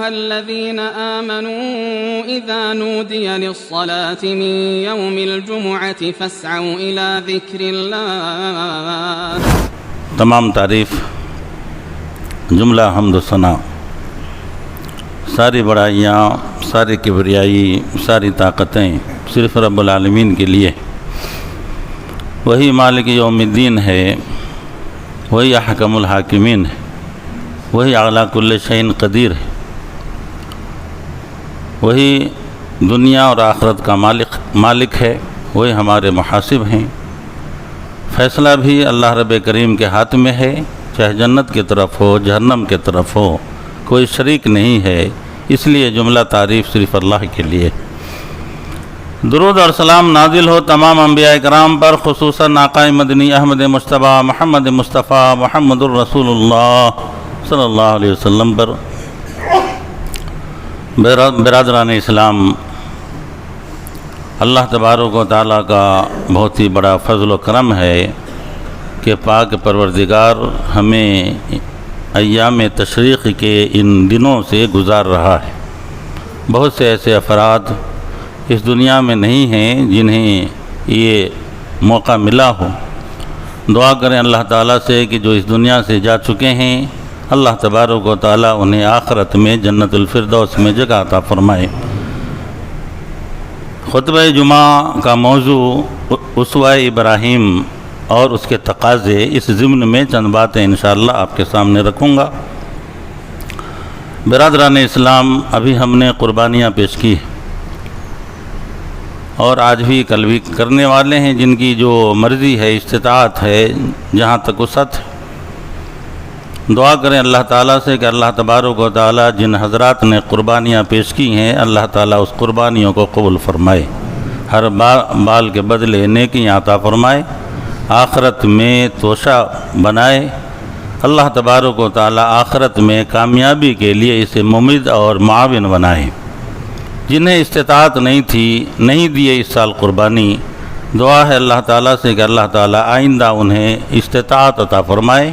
أيها الذين آمنوا إذا نودي للصلاة من يوم الجمعة فاسعوا إلى ذكر الله. تمام تعریف، جملہ حمد و ثنا، ساری بڑائیاں، ساری کبریائی، ساری طاقتیں صرف رب العالمین کے لیے۔ وہی مالک یوم الدین ہے، وہی احکم الحاکمین ہے، وہی اعلیٰ کل شیء قدیر ہے، وہی دنیا اور آخرت کا مالک ہے، وہی ہمارے محاسب ہیں۔ فیصلہ بھی اللہ رب کریم کے ہاتھ میں ہے، چاہے جنت کی طرف ہو جہنم کی طرف ہو، کوئی شریک نہیں ہے، اس لیے جملہ تعریف صرف اللہ کے لیے۔ درود اور سلام نازل ہو تمام انبیاء کرام پر، خصوصاً آقا مدنی احمد مصطفیٰ محمد مصطفیٰ محمد الرسول اللہ صلی اللہ علیہ وسلم پر۔ برادران اسلام، اللہ تبارک و تعالیٰ کا بہت ہی بڑا فضل و کرم ہے کہ پاک پروردگار ہمیں ایام تشریق کے ان دنوں سے گزار رہا ہے۔ بہت سے ایسے افراد اس دنیا میں نہیں ہیں جنہیں یہ موقع ملا ہو۔ دعا کریں اللہ تعالیٰ سے کہ جو اس دنیا سے جا چکے ہیں، اللہ تبارک و تعالیٰ انہیں آخرت میں جنت الفردوس میں جگہ عطا فرمائے۔ خطبہ جمعہ کا موضوع اسوہ ابراہیم اور اس کے تقاضے، اس ضمن میں چند باتیں انشاءاللہ آپ کے سامنے رکھوں گا۔ برادران اسلام، ابھی ہم نے قربانیاں پیش کی اور آج بھی کل بھی کرنے والے ہیں، جن کی جو مرضی ہے، استطاعت ہے، جہاں تک وسعت ہے۔ دعا کریں اللہ تعالیٰ سے کہ اللہ تبارک و تعالیٰ جن حضرات نے قربانیاں پیش کی ہیں، اللہ تعالیٰ اس قربانیوں کو قبول فرمائے، ہر بال کے بدلے نیکیاں عطا فرمائے، آخرت میں توشہ بنائے۔ اللہ تبارک و تعالیٰ آخرت میں کامیابی کے لیے اسے ممد اور معاون بنائے۔ جنہیں استطاعت نہیں تھی، نہیں دیے اس سال قربانی، دعا ہے اللہ تعالیٰ سے کہ اللہ تعالیٰ آئندہ انہیں استطاعت عطا فرمائے،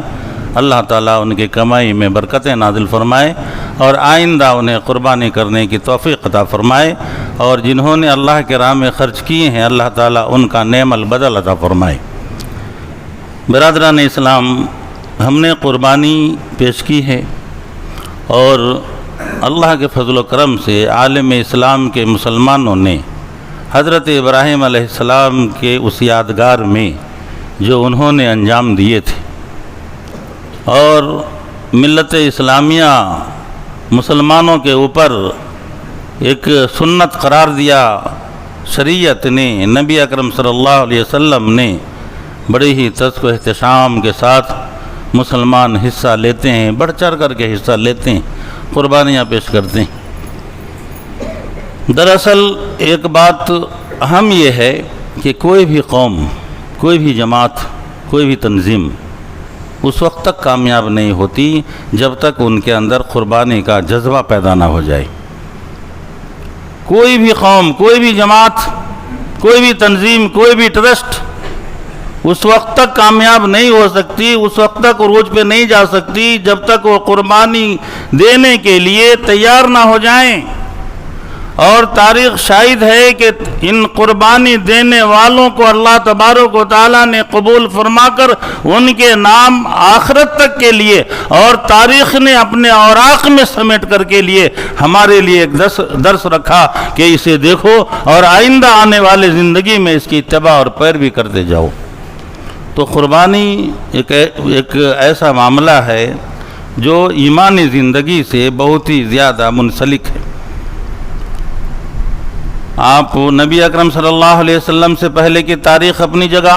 اللہ تعالیٰ ان کی کمائی میں برکتیں نازل فرمائے اور آئندہ انہیں قربانی کرنے کی توفیق عطا فرمائے، اور جنہوں نے اللہ کے راہ میں خرچ کیے ہیں، اللہ تعالیٰ ان کا نعم البدل عطا فرمائے۔ برادران اسلام، ہم نے قربانی پیش کی ہے اور اللہ کے فضل و کرم سے عالم اسلام کے مسلمانوں نے حضرت ابراہیم علیہ السلام کے اس یادگار میں جو انہوں نے انجام دیے تھے اور ملت اسلامیہ مسلمانوں کے اوپر ایک سنت قرار دیا، شریعت نے، نبی اکرم صلی اللہ علیہ وسلم نے بڑے ہی تذک و احتشام کے ساتھ مسلمان حصہ لیتے ہیں، بڑھ چڑھ کر کے حصہ لیتے ہیں، قربانیاں پیش کرتے ہیں۔ دراصل ایک بات اہم یہ ہے کہ کوئی بھی قوم، کوئی بھی جماعت، کوئی بھی تنظیم اس وقت تک کامیاب نہیں ہوتی جب تک ان کے اندر قربانی کا جذبہ پیدا نہ ہو جائے۔ کوئی بھی قوم، کوئی بھی جماعت، کوئی بھی تنظیم، کوئی بھی ٹرسٹ اس وقت تک کامیاب نہیں ہو سکتی، اس وقت تک عروج پہ نہیں جا سکتی جب تک وہ قربانی دینے کے لیے تیار نہ ہو جائیں۔ اور تاریخ شاہد ہے کہ ان قربانی دینے والوں کو اللہ تبارک و تعالیٰ نے قبول فرما کر ان کے نام آخرت تک کے لیے اور تاریخ نے اپنے اوراق میں سمیٹ کر کے لیے ہمارے لیے ایک درس رکھا کہ اسے دیکھو اور آئندہ آنے والے زندگی میں اس کی اتباع اور پیروی کرتے جاؤ۔ تو قربانی ایک ایسا معاملہ ہے جو ایمانی زندگی سے بہت ہی زیادہ منسلک ہے۔ آپ نبی اکرم صلی اللہ علیہ وسلم سے پہلے کی تاریخ اپنی جگہ،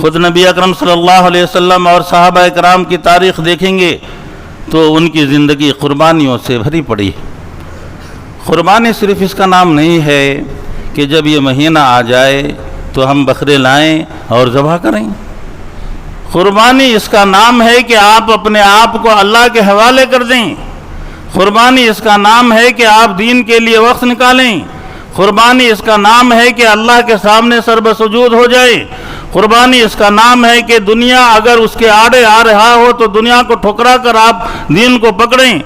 خود نبی اکرم صلی اللہ علیہ وسلم اور صحابہ اکرام کی تاریخ دیکھیں گے تو ان کی زندگی قربانیوں سے بھری پڑی ہے۔ قربانی صرف اس کا نام نہیں ہے کہ جب یہ مہینہ آ جائے تو ہم بکرے لائیں اور ذبح کریں۔ قربانی اس کا نام ہے کہ آپ اپنے آپ کو اللہ کے حوالے کر دیں۔ قربانی اس کا نام ہے کہ آپ دین کے لیے وقت نکالیں۔ قربانی اس کا نام ہے کہ اللہ کے سامنے سر بسجود ہو جائے۔ قربانی اس کا نام ہے کہ دنیا اگر اس کے آڑے آ رہا ہو تو دنیا کو ٹھکرا کر آپ دین کو پکڑیں۔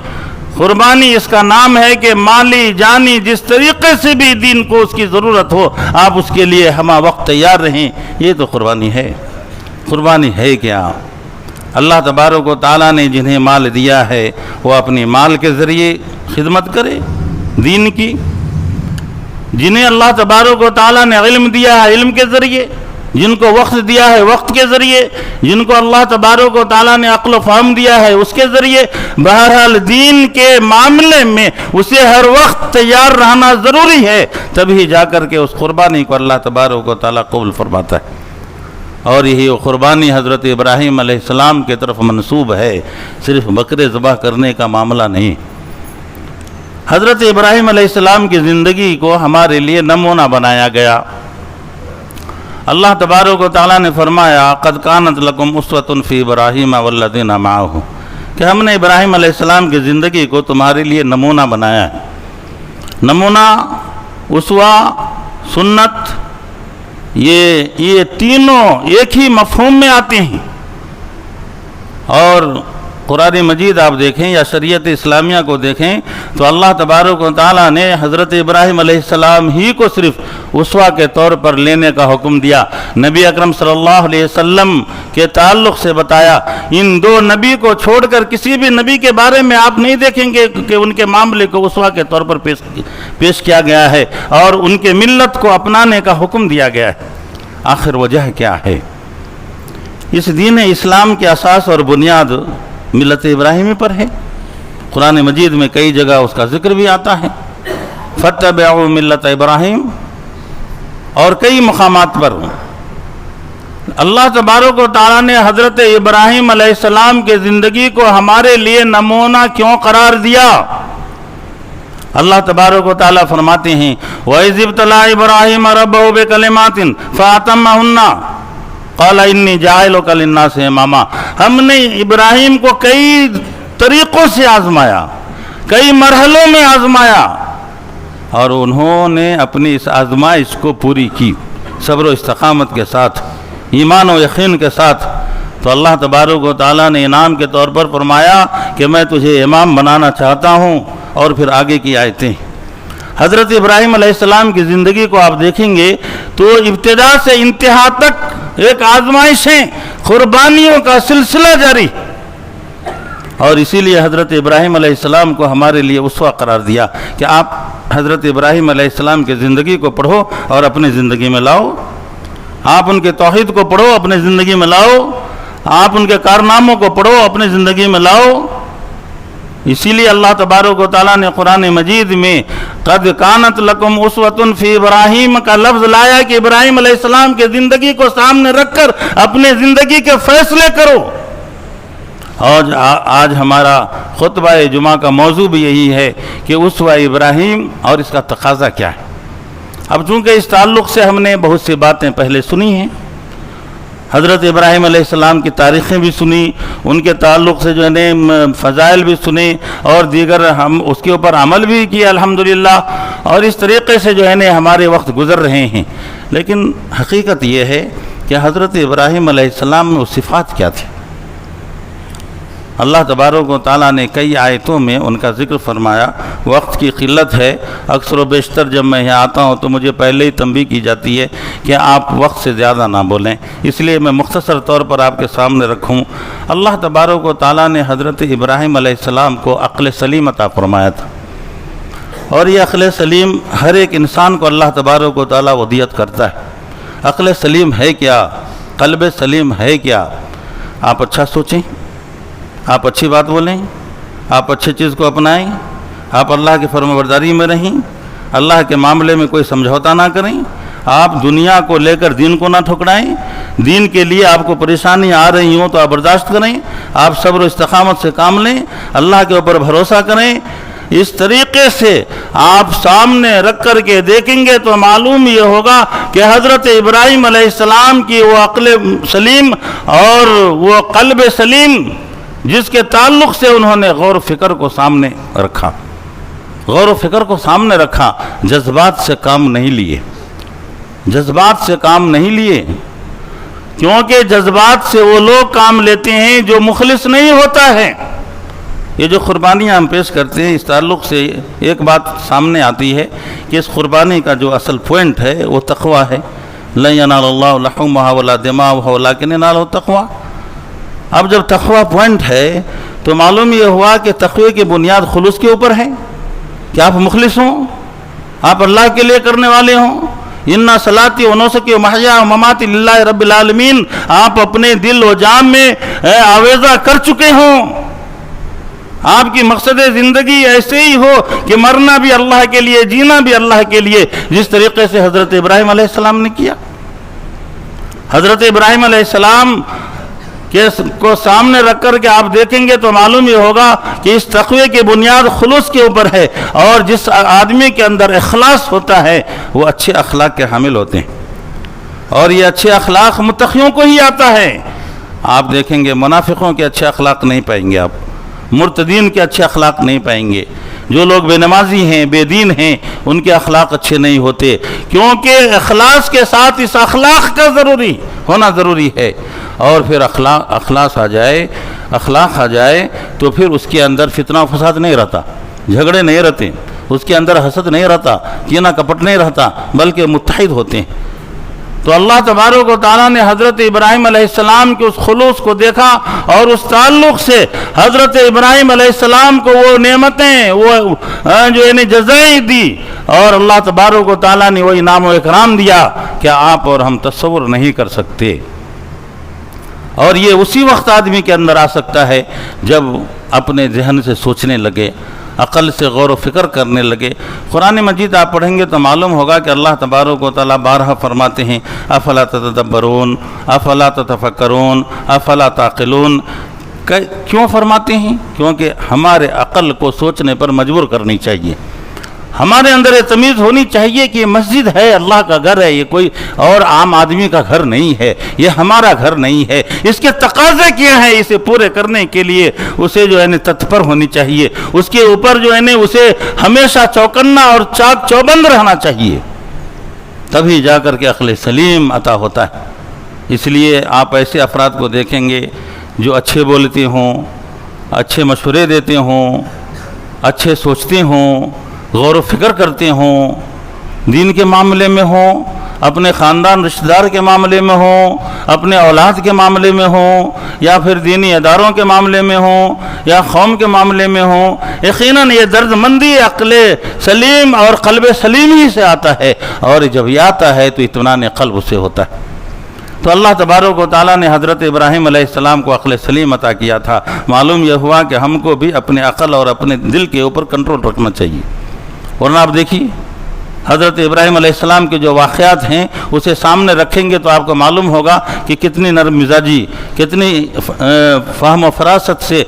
قربانی اس کا نام ہے کہ مالی جانی جس طریقے سے بھی دین کو اس کی ضرورت ہو آپ اس کے لیے ہمہ وقت تیار رہیں، یہ تو قربانی ہے۔ قربانی ہے کیا؟ اللہ تبارک و تعالیٰ نے جنہیں مال دیا ہے وہ اپنی مال کے ذریعے خدمت کرے دین کی، جنہیں اللہ تبارک و تعالیٰ نے علم دیا ہے علم کے ذریعے، جن کو وقت دیا ہے وقت کے ذریعے، جن کو اللہ تبارک و تعالیٰ نے عقل و فہم دیا ہے اس کے ذریعے، بہرحال دین کے معاملے میں اسے ہر وقت تیار رہنا ضروری ہے، تبھی جا کر کے اس قربانی کو اللہ تبارک و تعالیٰ قبول فرماتا ہے۔ اور یہی وہ قربانی حضرت ابراہیم علیہ السلام کی طرف منسوب ہے، صرف بکرے ذبح کرنے کا معاملہ نہیں۔ حضرت ابراہیم علیہ السلام کی زندگی کو ہمارے لیے نمونہ بنایا گیا۔ اللہ تبارک و تعالیٰ نے فرمایا قد کانت لکم اسوۃ فی ابراہیم والذین معہ، کہ ہم نے ابراہیم علیہ السلام کی زندگی کو تمہارے لیے نمونہ بنایا ہے۔ نمونہ، اسوہ، سنت، یہ تینوں ایک ہی مفہوم میں آتے ہیں۔ اور قرآن مجید آپ دیکھیں یا شریعت اسلامیہ کو دیکھیں تو اللہ تبارک و تعالیٰ نے حضرت ابراہیم علیہ السلام ہی کو صرف اسوہ کے طور پر لینے کا حکم دیا۔ نبی اکرم صلی اللہ علیہ وسلم کے تعلق سے بتایا ان دو نبی کو چھوڑ کر کسی بھی نبی کے بارے میں آپ نہیں دیکھیں گے کہ ان کے معاملے کو اسوہ کے طور پر پیش کیا گیا ہے اور ان کے ملت کو اپنانے کا حکم دیا گیا ہے۔ آخر وجہ کیا ہے؟ اس دین اسلام کے اساس اور بنیاد ملت ابراہیمی پر ہے۔ قرآن مجید میں کئی جگہ اس کا ذکر بھی آتا ہے، فَاتَّبِعُوا مِلَّةَ ابراہیم، اور کئی مقامات پر اللہ تبارک و تعالیٰ نے حضرت ابراہیم علیہ السلام کے زندگی کو ہمارے لیے نمونہ کیوں قرار دیا؟ اللہ تبارک و تعالیٰ فرماتے ہیں وَإِذِ ابْتَلَىٰ إِبْرَاهِيمَ رَبَّهُ بِكَلِمَاتٍ فَأَتَمَّهُنَّ قال انی جاعلک للناس اماما، ہم نے ابراہیم کو کئی طریقوں سے آزمایا، کئی مرحلوں میں آزمایا، اور انہوں نے اپنی اس آزمائش کو پوری کی صبر و استقامت کے ساتھ، ایمان و یقین کے ساتھ۔ تو اللہ تبارک و تعالیٰ نے انعام کے طور پر فرمایا کہ میں تجھے امام بنانا چاہتا ہوں۔ اور پھر آگے کی آیتیں حضرت ابراہیم علیہ السلام کی زندگی کو آپ دیکھیں گے تو ابتدا سے انتہا تک ایک آزمائشیں، قربانیوں کا سلسلہ جاری، اور اسی لیے حضرت ابراہیم علیہ السلام کو ہمارے لیے اسوہ قرار دیا کہ آپ حضرت ابراہیم علیہ السلام کی زندگی کو پڑھو اور اپنی زندگی میں لاؤ، آپ ان کے توحید کو پڑھو اپنی زندگی میں لاؤ، آپ ان کے کارناموں کو پڑھو اپنی زندگی میں لاؤ۔ اسی لیے اللہ تبارک و تعالیٰ نے قرآن مجید میں قد کانت لکم اسوۃ فی ابراہیم کا لفظ لایا کہ ابراہیم علیہ السلام کی زندگی کو سامنے رکھ کر اپنے زندگی کے فیصلے کرو۔ اور آج ہمارا خطبہ جمعہ کا موضوع بھی یہی ہے کہ اسوہ ابراہیم اور اس کا تقاضا کیا ہے۔ اب چونکہ اس تعلق سے ہم نے بہت سی باتیں پہلے سنی ہیں، حضرت ابراہیم علیہ السلام کی تاریخیں بھی سنی، ان کے تعلق سے جو ہے فضائل بھی سنے اور دیگر ہم اس کے اوپر عمل بھی کیا الحمدللہ، اور اس طریقے سے جو ہے ہمارے وقت گزر رہے ہیں۔ لیکن حقیقت یہ ہے کہ حضرت ابراہیم علیہ السلام میں وہ صفات کیا تھی؟ اللہ تبارک و تعالیٰ نے کئی آیتوں میں ان کا ذکر فرمایا۔ وقت کی قلت ہے، اکثر و بیشتر جب میں یہاں آتا ہوں تو مجھے پہلے ہی تنبیہ کی جاتی ہے کہ آپ وقت سے زیادہ نہ بولیں، اس لیے میں مختصر طور پر آپ کے سامنے رکھوں۔ اللہ تبارک و تعالیٰ نے حضرت ابراہیم علیہ السلام کو عقل سلیم عطا فرمایا تھا، اور یہ عقل سلیم ہر ایک انسان کو اللہ تبارک و تعالیٰ ودیت کرتا ہے۔ عقل سلیم ہے کیا؟ قلب سلیم ہے کیا؟ آپ اچھا سوچیں، آپ اچھی بات بولیں، آپ اچھی چیز کو اپنائیں، آپ اللہ کی فرما برداری میں رہیں، اللہ کے معاملے میں کوئی سمجھوتا نہ کریں، آپ دنیا کو لے کر دین کو نہ ٹھکرائیں، دین کے لیے آپ کو پریشانی آ رہی ہوں تو آپ برداشت کریں، آپ صبر و استقامت سے کام لیں، اللہ کے اوپر بھروسہ کریں۔ اس طریقے سے آپ سامنے رکھ کر کے دیکھیں گے تو معلوم یہ ہوگا کہ حضرت ابراہیم علیہ السلام کی وہ عقل سلیم اور وہ قلب سلیم جس کے تعلق سے انہوں نے غور و فکر کو سامنے رکھا، غور و فکر کو سامنے رکھا، جذبات سے کام نہیں لیے، جذبات سے کام نہیں لیے، کیونکہ جذبات سے وہ لوگ کام لیتے ہیں جو مخلص نہیں ہوتا ہے۔ یہ جو قربانیاں ہم پیش کرتے ہیں، اس تعلق سے ایک بات سامنے آتی ہے کہ اس قربانی کا جو اصل پوائنٹ ہے وہ تقویٰ ہے۔ لن ینال اللہ لحومہا ولا دماؤہا ولکن ینالہ التقویٰ۔ اب جب تقویٰ پوائنٹ ہے تو معلوم یہ ہوا کہ تقوی کی بنیاد خلوص کے اوپر ہے کہ آپ مخلص ہوں، آپ اللہ کے لیے کرنے والے ہوں۔ اِنَّ صَلَاتِي وَنُسُكِي وَمَحْيَايَ وَمَمَاتِي لِلَّهِ رَبِّ الْعَالَمِينَ، آپ اپنے دل و جان میں آویزہ کر چکے ہوں، آپ کی مقصد زندگی ایسے ہی ہو کہ مرنا بھی اللہ کے لیے، جینا بھی اللہ کے لیے، جس طریقے سے حضرت ابراہیم علیہ السلام نے کیا۔ حضرت ابراہیم علیہ السلام کو سامنے رکھ کر کے آپ دیکھیں گے تو معلوم یہ ہوگا کہ اس تقوی کی بنیاد خلوص کے اوپر ہے، اور جس آدمی کے اندر اخلاص ہوتا ہے وہ اچھے اخلاق کے حامل ہوتے ہیں، اور یہ اچھے اخلاق متقیوں کو ہی آتا ہے۔ آپ دیکھیں گے منافقوں کے اچھے اخلاق نہیں پائیں گے، آپ مرتدین کے اچھے اخلاق نہیں پائیں گے، جو لوگ بے نمازی ہیں، بے دین ہیں، ان کے اخلاق اچھے نہیں ہوتے، کیونکہ اخلاص کے ساتھ اس اخلاق کا ہونا ضروری ہے۔ اور پھر اخلاق آ جائے تو پھر اس کے اندر فتنہ و فساد نہیں رہتا، جھگڑے نہیں رہتے، اس کے اندر حسد نہیں رہتا، کینہ کپٹ نہیں رہتا، بلکہ متحد ہوتے ہیں۔ تو اللہ تبارک و تعالیٰ نے حضرت ابراہیم علیہ السلام کے اس خلوص کو دیکھا، اور اس تعلق سے حضرت ابراہیم علیہ السلام کو وہ نعمتیں، وہ جو انہیں جزائیں دی، اور اللہ تبارک و تعالیٰ نے وہ انعام و اکرام دیا کہ آپ اور ہم تصور نہیں کر سکتے۔ اور یہ اسی وقت آدمی کے اندر آ سکتا ہے جب اپنے ذہن سے سوچنے لگے، عقل سے غور و فکر کرنے لگے۔ قرآن مجید آپ پڑھیں گے تو معلوم ہوگا کہ اللہ تبارک و تعالیٰ بارہا فرماتے ہیں افلا تتدبرون افلا تتفکرون افلا تعقلون۔ کیوں فرماتے ہیں؟ کیونکہ ہمارے عقل کو سوچنے پر مجبور کرنی چاہیے، ہمارے اندر یہ تمیز ہونی چاہیے کہ یہ مسجد ہے، اللہ کا گھر ہے، یہ کوئی اور عام آدمی کا گھر نہیں ہے، یہ ہمارا گھر نہیں ہے۔ اس کے تقاضے کیا ہیں، اسے پورے کرنے کے لیے اسے جو ہے تتپر ہونی چاہیے، اس کے اوپر جو ہے اسے ہمیشہ چوکنا اور چاک چوبند رہنا چاہیے، تبھی جا کر کے عقل سلیم عطا ہوتا ہے۔ اس لیے آپ ایسے افراد کو دیکھیں گے جو اچھے بولتے ہوں، اچھے مشورے دیتے ہوں، اچھے سوچتے ہوں، غور و فکر کرتے ہوں، دین کے معاملے میں ہوں، اپنے خاندان رشتہ دار کے معاملے میں ہوں، اپنے اولاد کے معاملے میں ہوں، یا پھر دینی اداروں کے معاملے میں ہوں، یا قوم کے معاملے میں ہوں، یقیناً یہ درد مندی عقل سلیم اور قلب سلیم ہی سے آتا ہے، اور جب یہ آتا ہے تو اطمینان قلب سے ہوتا ہے۔ تو اللہ تبارک و تعالیٰ نے حضرت ابراہیم علیہ السلام کو عقل سلیم عطا کیا تھا۔ معلوم یہ ہوا کہ ہم کو بھی اپنے عقل اور اپنے دل کے اوپر کنٹرول رکھنا چاہیے، ورنہ آپ دیکھیے حضرت ابراہیم علیہ السلام کے جو واقعات ہیں اسے سامنے رکھیں گے تو آپ کو معلوم ہوگا کہ کتنی نرم مزاجی، کتنی فہم و فراست سے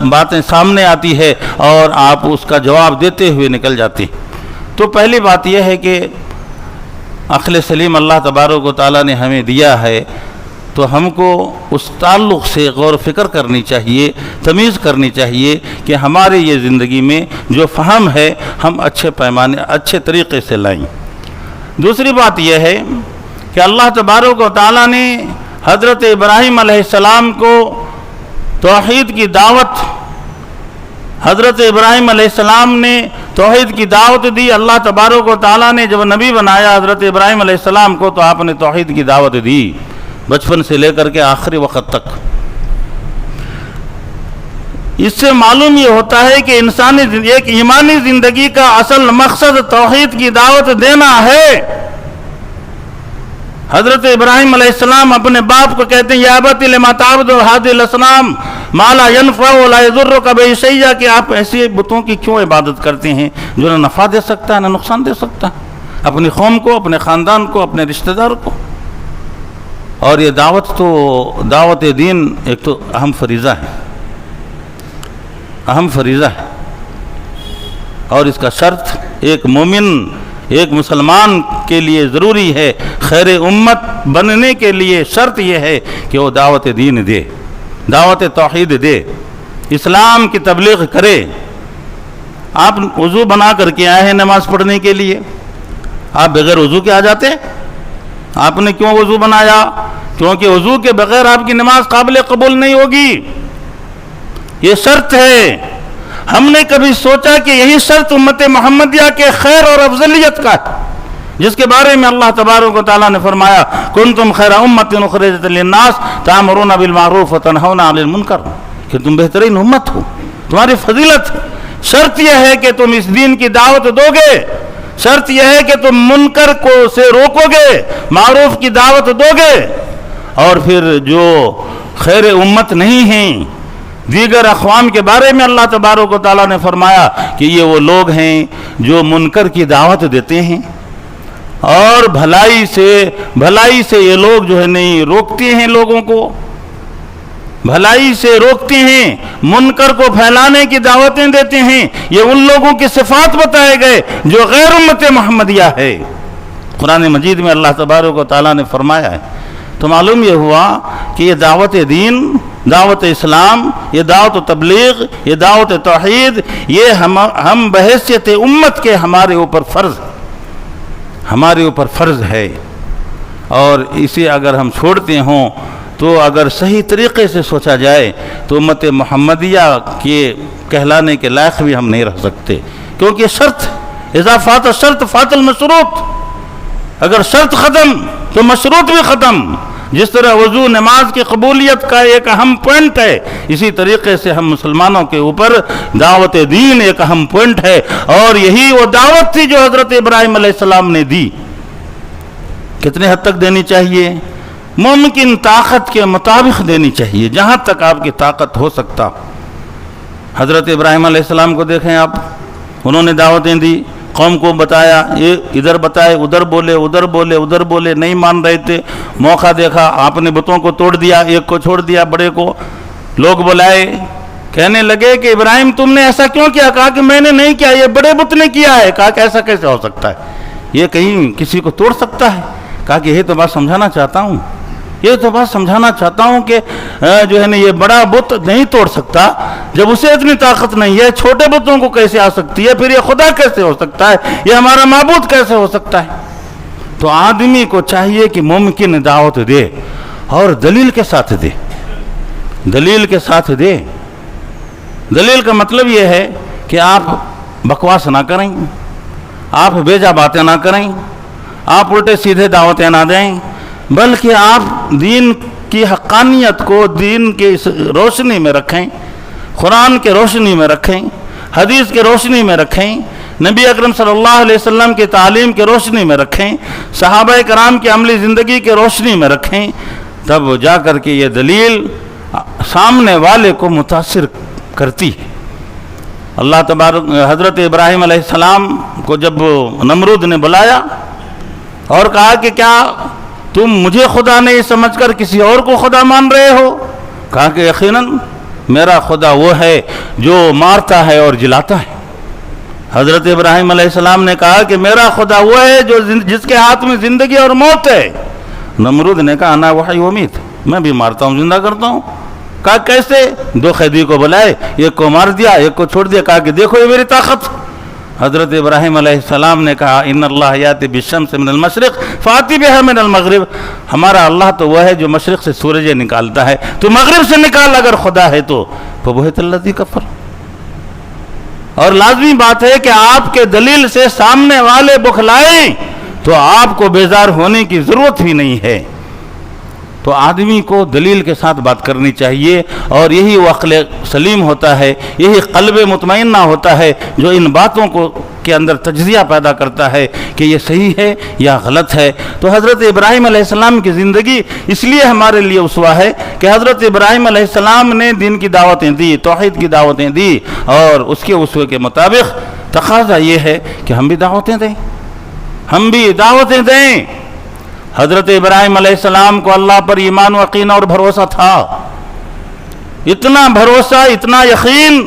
باتیں سامنے آتی ہے، اور آپ اس کا جواب دیتے ہوئے نکل جاتے ہیں۔ تو پہلی بات یہ ہے کہ عقل سلیم اللہ تبارک و تعالیٰ نے ہمیں دیا ہے، تو ہم کو اس تعلق سے غور و فکر کرنی چاہیے، تمیز کرنی چاہیے کہ ہمارے یہ زندگی میں جو فہم ہے ہم اچھے طریقے سے لائیں۔ دوسری بات یہ ہے کہ اللہ تبارک و تعالیٰ نے حضرت ابراہیم علیہ السلام کو توحید کی دعوت، حضرت ابراہیم علیہ السلام نے توحید کی دعوت دی۔ اللہ تبارک و تعالیٰ نے جب نبی بنایا حضرت ابراہیم علیہ السلام کو تو آپ نے توحید کی دعوت دی، بچپن سے لے کر کے آخری وقت تک۔ اس سے معلوم یہ ہوتا ہے کہ ایک ایمانی زندگی کا اصل مقصد توحید کی دعوت دینا ہے۔ حضرت ابراہیم علیہ السلام اپنے باپ کو کہتے ہیں یا ابت لما تعبد هذه الاصنام ما لا ينفع ولا يضرك بشيء، کہ آپ ایسے بتوں کی کیوں عبادت کرتے ہیں جو نہ نفع دے سکتا ہے نہ نقصان دے سکتا ہے، اپنی قوم کو، اپنے خاندان کو، اپنے رشتہ دار کو۔ اور یہ دعوت دین ایک تو اہم فریضہ ہے، اور اس کا شرط ایک مومن، ایک مسلمان کے لیے ضروری ہے۔ خیر امت بننے کے لیے شرط یہ ہے کہ وہ دعوت دین دے، دعوت توحید دے، اسلام کی تبلیغ کرے۔ آپ وضو بنا کر کے آئے ہیں نماز پڑھنے کے لیے، آپ بغیر وضو کے آ جاتے؟ آپ نے کیوں وضو بنایا؟ کیونکہ وضو کے بغیر آپ کی نماز قابل قبول نہیں ہوگی۔ یہ شرط ہے ہم نے کبھی سوچا کہ یہی شرط امت محمدیہ کے خیر اور افضلیت کا ہے، جس کے بارے میں اللہ تبارک و تعالیٰ نے فرمایا کنتم خیر امت اخرجت للناس تأمرون بالمعروف وتنہون عن المنکر، کہ تم بہترین امت ہو، تمہاری فضیلت شرط یہ ہے کہ تم اس دین کی دعوت دو گے، شرط یہ ہے کہ تم منکر کو سے روکو گے، معروف کی دعوت دو گے، اور پھر جو خیر امت نہیں ہیں دیگر اقوام کے بارے میں اللہ تبارک و تعالیٰ نے فرمایا کہ یہ وہ لوگ ہیں جو منکر کی دعوت دیتے ہیں اور بھلائی سے یہ لوگ جو ہے نہیں روکتے ہیں، لوگوں کو بھلائی سے روکتے ہیں، منکر کو پھیلانے کی دعوتیں دیتے ہیں۔ یہ ان لوگوں کی صفات بتائے گئے جو غیر امت محمدیہ ہے، قرآن مجید میں اللہ تبارک و تعالیٰ نے فرمایا ہے۔ تو معلوم یہ ہوا کہ یہ دعوت دین، دعوت اسلام، یہ دعوت تبلیغ، یہ دعوت توحید، یہ ہم بحیثیت امت کے ہمارے اوپر فرض ہے، اور اسے اگر ہم چھوڑتے ہوں تو اگر صحیح طریقے سے سوچا جائے تو امت محمدیہ کے کہلانے کے لائق بھی ہم نہیں رہ سکتے، کیونکہ شرط اذا فات الشرط فات المشروط، اگر شرط ختم تو مشروط بھی ختم۔ جس طرح وضو نماز کی قبولیت کا ایک اہم پوائنٹ ہے، اسی طریقے سے ہم مسلمانوں کے اوپر دعوت دین ایک اہم پوائنٹ ہے، اور یہی وہ دعوت تھی جو حضرت ابراہیم علیہ السلام نے دی۔ کتنے حد تک دینی چاہیے؟ ممکن طاقت کے مطابق دینی چاہیے، جہاں تک آپ کی طاقت ہو سکتا۔ حضرت ابراہیم علیہ السلام کو دیکھیں آپ، انہوں نے دعوتیں دی، قوم کو بتایا، یہ ادھر بتائے، ادھر بولے، نہیں مان رہے تھے، موقع دیکھا آپ نے بتوں کو توڑ دیا، ایک کو چھوڑ دیا، بڑے کو لوگ بلائے، کہنے لگے کہ ابراہیم تم نے ایسا کیوں کیا؟ کہا کہ میں نے نہیں کیا، یہ بڑے بت نے کیا ہے۔ کہا کہ ایسا کیسے ہو سکتا ہے، یہ کہیں کسی کو توڑ سکتا ہے؟ کہا کہ یہ تو بات سمجھانا چاہتا ہوں کہ جو ہے نا یہ بڑا بت نہیں توڑ سکتا، جب اسے اتنی طاقت نہیں ہے چھوٹے بتوں کو کیسے آ سکتی ہے؟ پھر یہ خدا کیسے ہو سکتا ہے؟ یہ ہمارا معبود کیسے ہو سکتا ہے؟ تو آدمی کو چاہیے کہ ممکن دعوت دے اور دلیل کے ساتھ دے۔ دلیل کا مطلب یہ ہے کہ آپ بکواس نہ کریں، آپ بیجا باتیں نہ کریں، آپ الٹے سیدھے دعوتیں نہ دیں، بلکہ آپ دین کی حقانیت کو دین کی روشنی میں رکھیں، قرآن کے روشنی میں رکھیں، حدیث کے روشنی میں رکھیں، نبی اکرم صلی اللہ علیہ وسلم کی تعلیم کے روشنی میں رکھیں، صحابہ کرام کی عملی زندگی کے روشنی میں رکھیں، تب جا کر کے یہ دلیل سامنے والے کو متاثر کرتی ہے۔ اللہ تبارک حضرت ابراہیم علیہ السلام کو جب نمرود نے بلایا اور کہا کہ کیا تم مجھے خدا نہیں سمجھ کر کسی اور کو خدا مان رہے ہو؟ کہا کہ یقیناً میرا خدا وہ ہے جو مارتا ہے اور جلاتا ہے۔ حضرت ابراہیم علیہ السلام نے کہا کہ میرا خدا وہ ہے جو جس کے ہاتھ میں زندگی اور موت ہے۔ نمرود نے کہا انا وحی ومیت، میں بھی مارتا ہوں زندہ کرتا ہوں۔ کہا کیسے؟ دو قیدی کو بلائے، ایک کو مار دیا، ایک کو چھوڑ دیا، کہا کہ دیکھو یہ میری طاقت۔ حضرت ابراہیم علیہ السلام نے کہا ان اللہ یاتی بالشمس من المشرق فاتی بها من المغرب، ہمارا اللہ تو وہ ہے جو مشرق سے سورج نکالتا ہے، تو مغرب سے نکال اگر خدا ہے تو فبہت الذی کفر۔ اور لازمی بات ہے کہ آپ کے دلیل سے سامنے والے بخلائیں تو آپ کو بیزار ہونے کی ضرورت بھی نہیں ہے۔ تو آدمی کو دلیل کے ساتھ بات کرنی چاہیے، اور یہی وہ عقل سلیم ہوتا ہے، یہی قلب مطمئنہ ہوتا ہے جو ان باتوں کو کے اندر تجزیہ پیدا کرتا ہے کہ یہ صحیح ہے یا غلط ہے۔ تو حضرت ابراہیم علیہ السلام کی زندگی اس لیے ہمارے لیے اسوہ ہے کہ حضرت ابراہیم علیہ السلام نے دین کی دعوتیں دی، توحید کی دعوتیں دی، اور اس کے اسوے کے مطابق تقاضا یہ ہے کہ ہم بھی دعوتیں دیں۔ حضرت ابراہیم علیہ السلام کو اللہ پر ایمان و یقین اور بھروسہ تھا، اتنا بھروسہ، اتنا یقین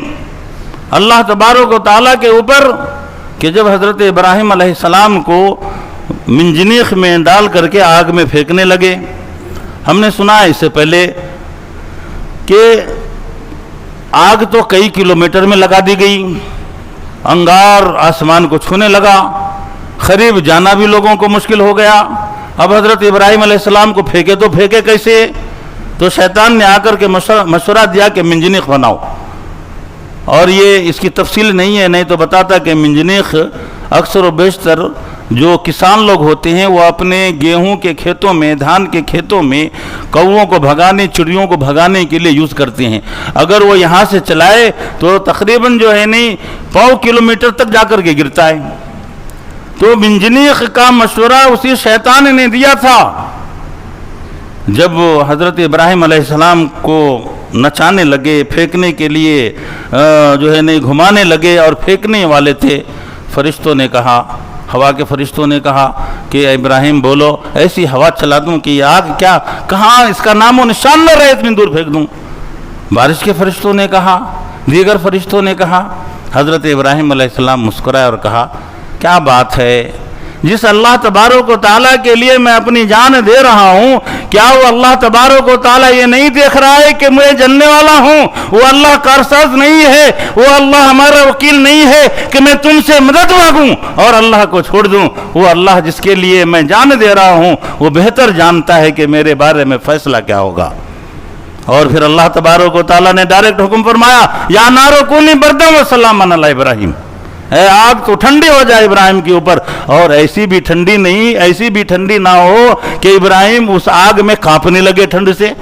اللہ تبارک و تعالیٰ کے اوپر کہ جب حضرت ابراہیم علیہ السلام کو منجنیق میں ڈال کر کے آگ میں پھینکنے لگے، ہم نے سنا ہے اس سے پہلے کہ آگ تو کئی کلومیٹر میں لگا دی گئی، انگار آسمان کو چھونے لگا، قریب جانا بھی لوگوں کو مشکل ہو گیا۔ اب حضرت ابراہیم علیہ السلام کو پھینکے کیسے؟ تو شیطان نے آ کر کے مشورہ دیا کہ منجنیق بناؤ، اور یہ اس کی تفصیل نہیں ہے، نہیں تو بتاتا کہ منجنیق اکثر و بیشتر جو کسان لوگ ہوتے ہیں وہ اپنے گیہوں کے کھیتوں میں، دھان کے کھیتوں میں کووں کو بھگانے، چڑیوں کو بھگانے کے لیے یوز کرتے ہیں۔ اگر وہ یہاں سے چلائے تو تقریباً جو ہے نہیں 1.5 کلومیٹر تک جا کر کے گرتا ہے۔ تو منجنیق کا مشورہ اسی شیطان نے دیا تھا۔ جب حضرت ابراہیم علیہ السلام کو نچانے لگے، پھینکنے کے لیے جو ہے نہیں گھمانے لگے اور پھینکنے والے تھے، فرشتوں نے کہا، ہوا کے فرشتوں نے کہا کہ ابراہیم بولو، ایسی ہوا چلا دوں کہ یہ آگ کیا کہاں اس کا نام و نشان نہ رہے، اتنی دور پھینک دوں۔ بارش کے فرشتوں نے کہا، دیگر فرشتوں نے کہا۔ حضرت ابراہیم علیہ السلام مسکرائے اور کہا کیا بات ہے، جس اللہ تبارک و تعالیٰ کے لیے میں اپنی جان دے رہا ہوں، کیا وہ اللہ تبارک و تعالیٰ یہ نہیں دیکھ رہا ہے کہ میں جلنے والا ہوں؟ وہ اللہ کارساز نہیں ہے، وہ اللہ ہمارا وکیل نہیں ہے کہ میں تم سے مدد مانگوں اور اللہ کو چھوڑ دوں۔ وہ اللہ جس کے لیے میں جان دے رہا ہوں وہ بہتر جانتا ہے کہ میرے بارے میں فیصلہ کیا ہوگا۔ اور پھر اللہ تبارک و تعالیٰ نے ڈائریکٹ حکم فرمایا یا نارو کونی بردم و سلاما علی ابراہیم، اے آگ تو ٹھنڈی ہو جائے ابراہیم کے اوپر، اور ایسی بھی ٹھنڈی نہیں، ایسی بھی ٹھنڈی نہ ہو کہ ابراہیم اس آگ میں کانپنے لگے، ٹھنڈ سے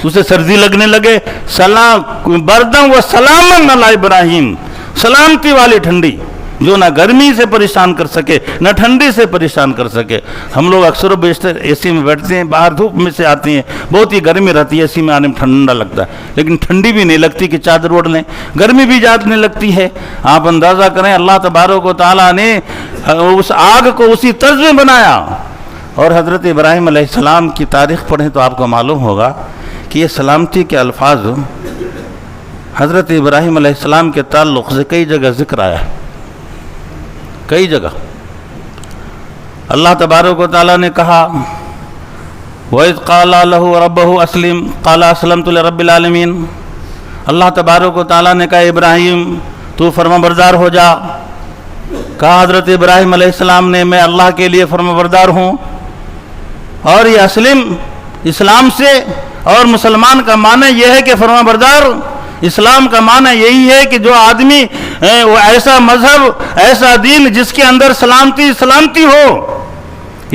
اسے سردی لگنے لگے۔ سلام بردم و سلام علی ابراہیم، سلامتی والی ٹھنڈی جو نہ گرمی سے پریشان کر سکے نہ ٹھنڈی سے پریشان کر سکے۔ ہم لوگ اکثر و بیشتر اے سی میں بیٹھتے ہیں، باہر دھوپ میں سے آتے ہیں، بہت ہی گرمی رہتی ہے، اے سی میں آنے میں ٹھنڈا لگتا ہے، لیکن ٹھنڈی بھی نہیں لگتی کہ چادر اوڑھ لیں، گرمی بھی جانے لگتی ہے۔ آپ اندازہ کریں اللہ تبارک و تعالیٰ نے اس آگ کو اسی طرز میں بنایا۔ اور حضرت ابراہیم علیہ السلام کی تاریخ پڑھیں تو آپ کو معلوم ہوگا کہ یہ سلامتی کے الفاظ حضرت ابراہیم علیہ السلام کے تعلق سے کئی جگہ ذکر آیا ہے، کئی جگہ۔ اللہ تبارک و تعالیٰ نے کہا وَإِذْ قَالَ لَهُ رَبُّهُ أَسْلِمْ قَالَ أَسْلَمْتُ لِرَبِّ الْعَالَمِينَ۔ اللہ تبارک و تعالیٰ نے کہا ابراہیم تو فرما بردار ہو جا۔ کہا حضرت ابراہیم علیہ السلام نے میں اللہ کے لیے فرما بردار ہوں۔ اور یہ اسلم اسلام سے، اور مسلمان کا معنی یہ ہے کہ فرما بردار، اسلام کا معنی یہی ہے کہ جو آدمی وہ ایسا مذہب، ایسا دین جس کے اندر سلامتی ہو۔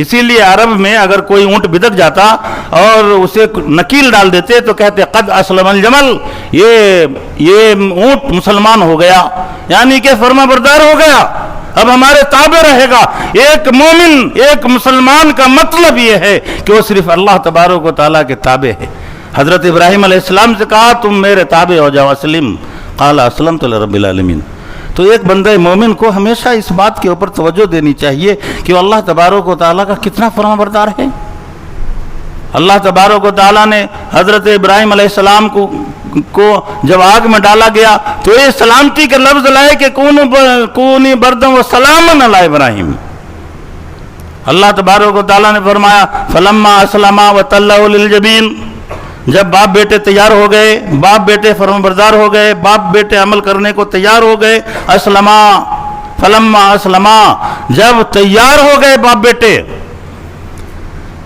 اسی لیے عرب میں اگر کوئی اونٹ بدک جاتا اور اسے نکیل ڈال دیتے تو کہتے قد اسلم الجمل، یہ اونٹ مسلمان ہو گیا، یعنی کہ فرما بردار ہو گیا، اب ہمارے تابع رہے گا۔ ایک مومن، ایک مسلمان کا مطلب یہ ہے کہ وہ صرف اللہ تبارک و تعالیٰ کے تابع ہے۔ حضرت ابراہیم علیہ السلام سے کہا تم میرے تابع ہو جاؤ، اسلم قال اسلمت لرب العالمین۔ تو ایک بندہ مومن کو ہمیشہ اس بات کے اوپر توجہ دینی چاہیے کہ وہ اللہ تبارک و تعالیٰ کا کتنا فرما بردار ہے۔ اللہ تبارک و تعالیٰ نے حضرت ابراہیم علیہ السلام کو جب آگ میں ڈالا گیا تو یہ سلامتی کے لفظ لائے کہ کونی بردم و سلام علی ابراہیم۔ اللہ تبارک و تعالیٰ نے فرمایا فلما اسلما وتلہ للجبین، جب باپ بیٹے تیار ہو گئے، باپ بیٹے فرمان بردار ہو گئے، باپ بیٹے عمل کرنے کو تیار ہو گئے، اسلما فلما اسلما، جب تیار ہو گئے باپ بیٹے۔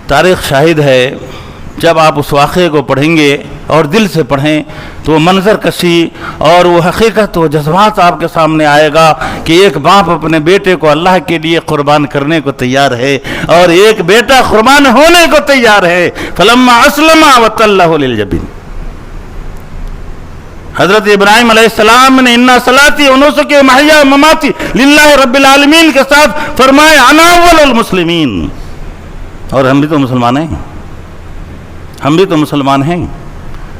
تاریخ شاہد ہے، جب آپ اس واقعے کو پڑھیں گے اور دل سے پڑھیں تو وہ منظر کشی اور وہ حقیقت و جذبات آپ کے سامنے آئے گا کہ ایک باپ اپنے بیٹے کو اللہ کے لیے قربان کرنے کو تیار ہے اور ایک بیٹا قربان ہونے کو تیار ہے۔ فلما اسلم وتلہ للجبین، حضرت ابراہیم علیہ السلام نے انا صلاتی و نسکی و محیا و مماتی للہ رب العالمین کے ساتھ فرمائے انا اول المسلمین۔ اور ہم بھی تو مسلمان ہیں، ہم بھی تو مسلمان ہیں،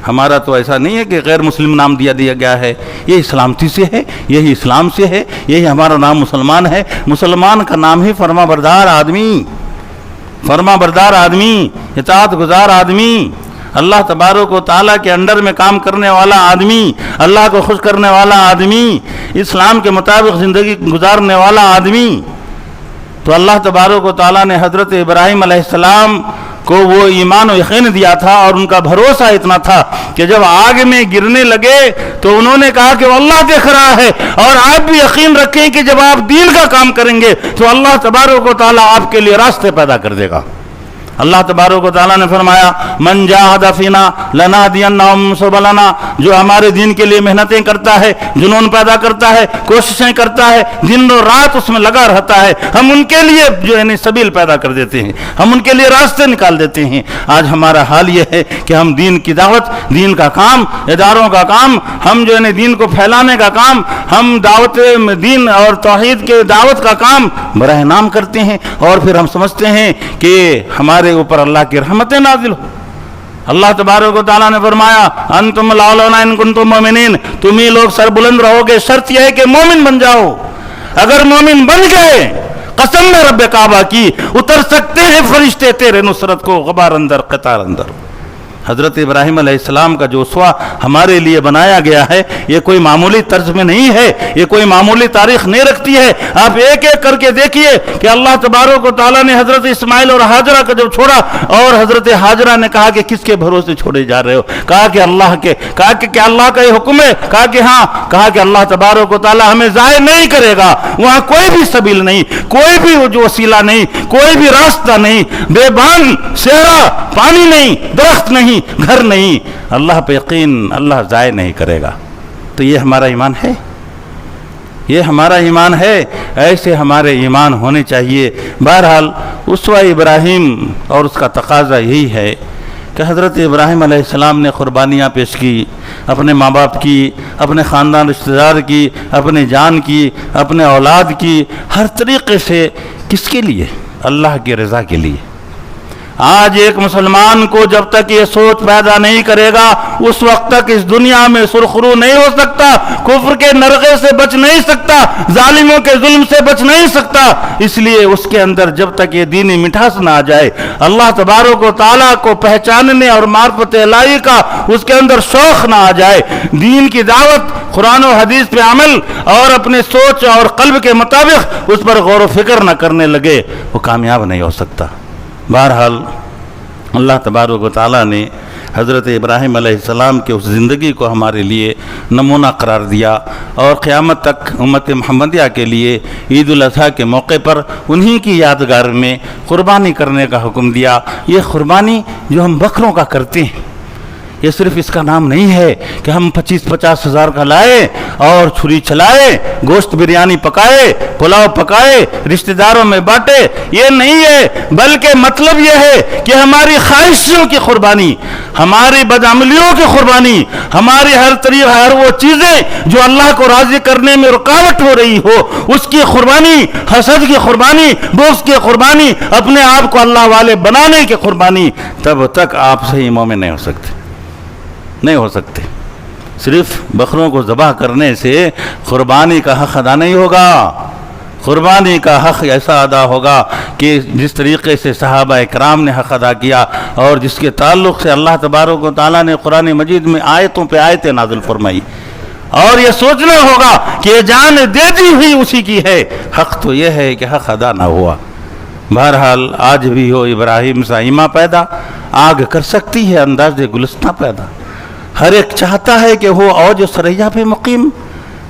ہمارا تو ایسا نہیں ہے کہ غیر مسلم نام دیا گیا ہے، یہ سلامتی سے ہے، یہی اسلام سے ہے، یہی ہمارا نام مسلمان ہے۔ مسلمان کا نام ہی فرما بردار آدمی، فرما بردار آدمی، اطاعت گزار آدمی، اللہ تبارک و تعالیٰ کے انڈر میں کام کرنے والا آدمی، اللہ کو خوش کرنے والا آدمی، اسلام کے مطابق زندگی گزارنے والا آدمی۔ تو اللہ تبارک و تعالیٰ نے حضرت ابراہیم علیہ السلام کو وہ ایمان و یقین دیا تھا اور ان کا بھروسہ اتنا تھا کہ جب آگ میں گرنے لگے تو انہوں نے کہا کہ وہ اللہ دیکھ رہا ہے، اور آپ بھی یقین رکھیں کہ جب آپ دین کا کام کریں گے تو اللہ تبارک و تعالیٰ آپ کے لیے راستے پیدا کر دے گا، اللہ تبارک و تعالیٰ نے فرمایا من جاہد فینا لنہدینہم سبلنا، جو ہمارے دین کے لیے محنتیں کرتا ہے، جنون پیدا کرتا ہے، کوششیں کرتا ہے، دن و رات اس میں لگا رہتا ہے، ہم ان کے لیے جو ہے سبیل پیدا کر دیتے ہیں، ہم ان کے لیے راستے نکال دیتے ہیں۔ آج ہمارا حال یہ ہے کہ ہم دین کی دعوت، دین کا کام، اداروں کا کام، ہم جو ہے دین کو پھیلانے کا کام، ہم دعوت دین اور توحید کے دعوت کا کام براہ نام کرتے ہیں، اور پھر ہم سمجھتے ہیں کہ ہمارے اوپر اللہ کی رحمتیں نازل ہو۔ اللہ تبارک و تعالیٰ نے فرمایا انتم الاعلون ان کنتم مومنین، تم ہی لوگ سر بلند رہو گے، شرط یہ ہے کہ مومن بن جاؤ۔ اگر مومن بن گئے، قسم میں رب کعبہ کی، اتر سکتے ہیں فرشتے تیرے نصرت کو غبار اندر قطار اندر۔ حضرت ابراہیم علیہ السلام کا جو اسوہ ہمارے لیے بنایا گیا ہے، یہ کوئی معمولی طرز میں نہیں ہے، یہ کوئی معمولی تاریخ نہیں رکھتی ہے۔ آپ ایک ایک کر کے دیکھیے کہ اللہ تبارک و تعالیٰ نے حضرت اسماعیل اور ہاجرہ کو جب چھوڑا، اور حضرت ہاجرہ نے کہا کہ کس کے بھروسے چھوڑے جا رہے ہو؟ کہا کہ اللہ کے، کہا کہ کیا اللہ کا یہ حکم ہے؟ کہا کہ ہاں، کہا کہ اللہ تبارک و تعالیٰ ہمیں ضائع نہیں کرے گا، وہاں کوئی بھی سبیل نہیں، کوئی بھی جو وسیلہ نہیں، کوئی بھی راستہ نہیں، بے بان صحرا، پانی نہیں، درخت نہیں، گھر نہیں، اللہ پہ یقین، اللہ ضائع نہیں کرے گا۔ تو یہ ہمارا ایمان ہے، یہ ہمارا ایمان ہے، ایسے ہمارے ایمان ہونے چاہیے۔ بہرحال اسوہ ابراہیم اور اس کا تقاضا یہی ہے کہ حضرت ابراہیم علیہ السلام نے قربانیاں پیش کی، اپنے ماں باپ کی، اپنے خاندان رشتہ دار کی، اپنے جان کی، اپنے اولاد کی، ہر طریقے سے کس کے لیے؟ اللہ کی رضا کے لیے۔ آج ایک مسلمان کو جب تک یہ سوچ پیدا نہیں کرے گا، اس وقت تک اس دنیا میں سرخرو نہیں ہو سکتا، کفر کے نرغے سے بچ نہیں سکتا، ظالموں کے ظلم سے بچ نہیں سکتا۔ اس لیے اس کے اندر جب تک یہ دینی مٹھاس نہ آ جائے، اللہ تبارک و تعالیٰ کو پہچاننے اور معرفت الہی کا اس کے اندر شوق نہ آ جائے، دین کی دعوت، قرآن و حدیث پہ عمل اور اپنے سوچ اور قلب کے مطابق اس پر غور و فکر نہ کرنے لگے، وہ کامیاب نہیں ہو سکتا۔ بہرحال اللہ تبارک و تعالیٰ نے حضرت ابراہیم علیہ السلام کے اس زندگی کو ہمارے لیے نمونہ قرار دیا، اور قیامت تک امت محمدیہ کے لیے عید الاضحیٰ کے موقع پر انہی کی یادگار میں قربانی کرنے کا حکم دیا۔ یہ قربانی جو ہم بکروں کا کرتے ہیں، یہ صرف اس کا نام نہیں ہے کہ ہم 25-50 ہزار کا لائے اور چھری چلائے، گوشت بریانی پکائے، پلاؤ پکائے، رشتہ داروں میں بانٹے، یہ نہیں ہے، بلکہ مطلب یہ ہے کہ ہماری خواہشوں کی قربانی، ہماری بدعملیوں کی قربانی، ہماری ہر وہ چیزیں جو اللہ کو راضی کرنے میں رکاوٹ ہو رہی ہو، اس کی قربانی، حسد کی قربانی، بغض کی قربانی، اپنے آپ کو اللہ والے بنانے کی قربانی، تب تک آپ صحیح مومن نہیں ہو سکتے، نہیں ہو سکتے۔ صرف بکروں کو ذبح کرنے سے قربانی کا حق ادا نہیں ہوگا۔ قربانی کا حق ایسا ادا ہوگا کہ جس طریقے سے صحابہ اکرام نے حق ادا کیا، اور جس کے تعلق سے اللہ تبارک و تعالیٰ نے قرآن مجید میں آیتوں پہ آیتیں نازل فرمائی، اور یہ سوچنا ہوگا کہ یہ جان دے دی ہوئی اسی کی ہے۔ حق تو یہ ہے کہ حق ادا نہ ہوا۔ بہرحال آج بھی ہو ابراہیم سا ایمہ پیدا، آگ کر سکتی ہے انداز گلستہ پیدا۔ ہر ایک چاہتا ہے کہ ہو اوج سریا پہ مقیم،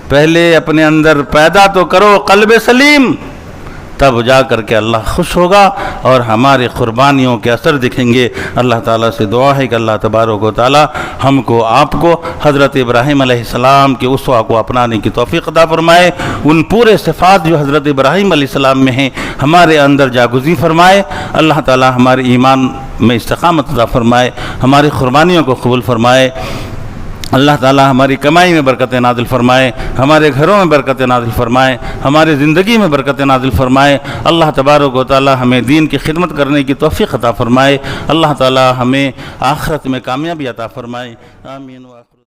پہلے اپنے اندر پیدا تو کرو قلب سلیم، تب جا کر کے اللہ خوش ہوگا اور ہماری قربانیوں کے اثر دکھیں گے۔ اللہ تعالیٰ سے دعا ہے کہ اللہ تبارک و تعالیٰ ہم کو، آپ کو حضرت ابراہیم علیہ السلام کے اسوہ کو اپنانے کی توفیق عطا فرمائے، ان پورے صفات جو حضرت ابراہیم علیہ السلام میں ہیں ہمارے اندر جاگزی فرمائے۔ اللہ تعالیٰ ہمارے ایمان میں استقامت عطا فرمائے، ہماری قربانیوں کو قبول فرمائے۔ اللہ تعالیٰ ہماری کمائی میں برکت نازل فرمائے، ہمارے گھروں میں برکت نازل فرمائے، ہماری زندگی میں برکت نازل فرمائے۔ اللہ تبارک و تعالیٰ ہمیں دین کی خدمت کرنے کی توفیق عطا فرمائے۔ اللہ تعالیٰ ہمیں آخرت میں کامیابی عطا فرمائے۔ آمین۔